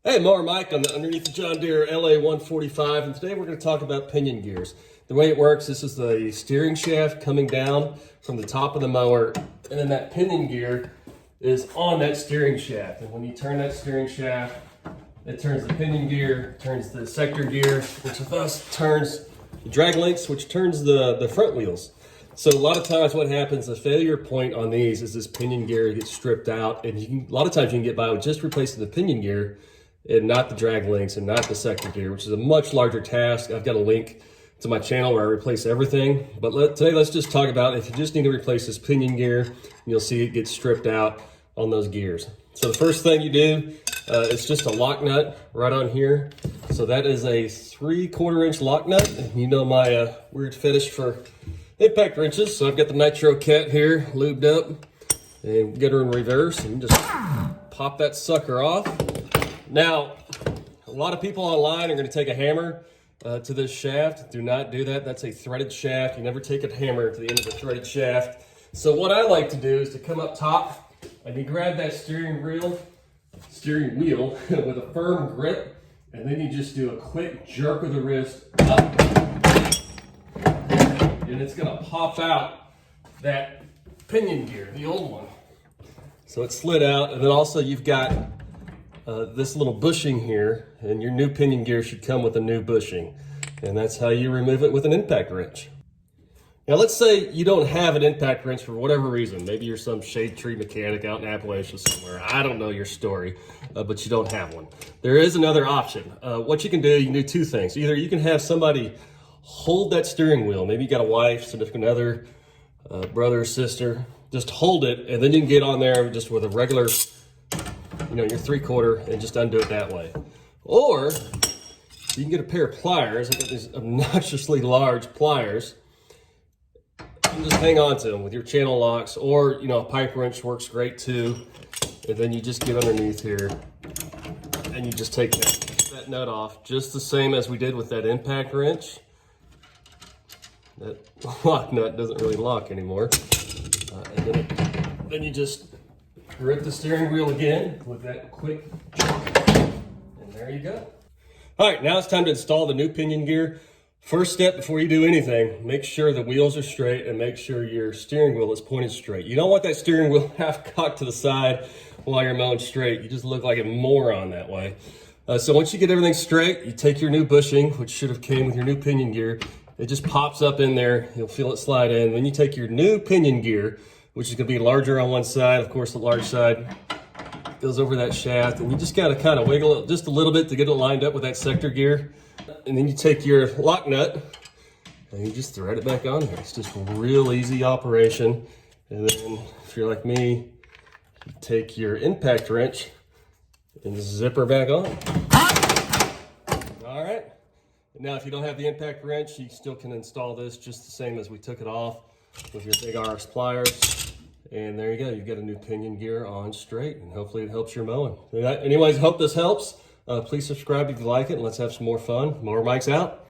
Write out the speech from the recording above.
Hey, Mower Mike underneath the John Deere LA 145, and today we're going to talk about pinion gears. The way it works, this is the steering shaft coming down from the top of the mower, and then that pinion gear is on that steering shaft. And when you turn that steering shaft, it turns the pinion gear, turns the sector gear, which thus turns the drag links, which turns the front wheels. So a lot of times what happens, the failure point on these is this pinion gear gets stripped out, and a lot of times you can get by with just replacing the pinion gear and not the drag links and not the sector gear, which is a much larger task. I've got a link to my channel where I replace everything. But today let's just talk about if you just need to replace this pinion gear, you'll see it gets stripped out on those gears. So the first thing you do, it's just a lock nut right on here. So that is a 3/4 inch lock nut. And you know my weird fetish for impact wrenches. So I've got the Nitro Cat here lubed up, and get her in reverse and just pop that sucker off. Now, a lot of people online are going to take a hammer to this shaft. Do not do that. That's a threaded shaft. You never take a hammer to the end of a threaded shaft. So what I like to do is to come up top and you grab that steering wheel with a firm grip, and then you just do a quick jerk of the wrist up, and it's going to pop out that pinion gear, the old one. So it slid out, and then also you've got this little bushing here, and your new pinion gear should come with a new bushing, and that's how you remove it with an impact wrench. Now let's say you don't have an impact wrench for whatever reason. Maybe you're some shade tree mechanic out in Appalachia somewhere. I don't know your story, but you don't have one. There is another option. What you can do two things. Either you can have somebody hold that steering wheel. Maybe you got a wife, significant other, brother or sister. Just hold it, and then you can get on there just with a regular, your 3/4, and just undo it that way. Or you can get a pair of pliers. I've got these obnoxiously large pliers. You just hang on to them with your channel locks, or a pipe wrench works great too. And then you just get underneath here, and you just take that nut off, just the same as we did with that impact wrench. That lock nut doesn't really lock anymore. And then you just grip the steering wheel again with that quick jerk, and there you go. All right, now it's time to install the new pinion gear. First step before you do anything, make sure the wheels are straight and make sure your steering wheel is pointed straight. You don't want that steering wheel half cocked to the side while you're mowing straight. You just look like a moron that way. So once you get everything straight, you take your new bushing, which should have came with your new pinion gear. It just pops up in there. You'll feel it slide in. Then you take your new pinion gear, which is going to be larger on one side. Of course, the large side goes over that shaft, and you just got to kind of wiggle it just a little bit to get it lined up with that sector gear. And then you take your lock nut and you just thread it back on there. It's just a real easy operation. And then if you're like me, you take your impact wrench and zip her back on. All right. Now, if you don't have the impact wrench, you still can install this just the same as we took it off with your big RS pliers. And there you go. You've got a new pinion gear on straight, and hopefully it helps your mowing. Anyways, hope this helps. Please subscribe if you like it, and let's have some more fun. Mower Mike's out.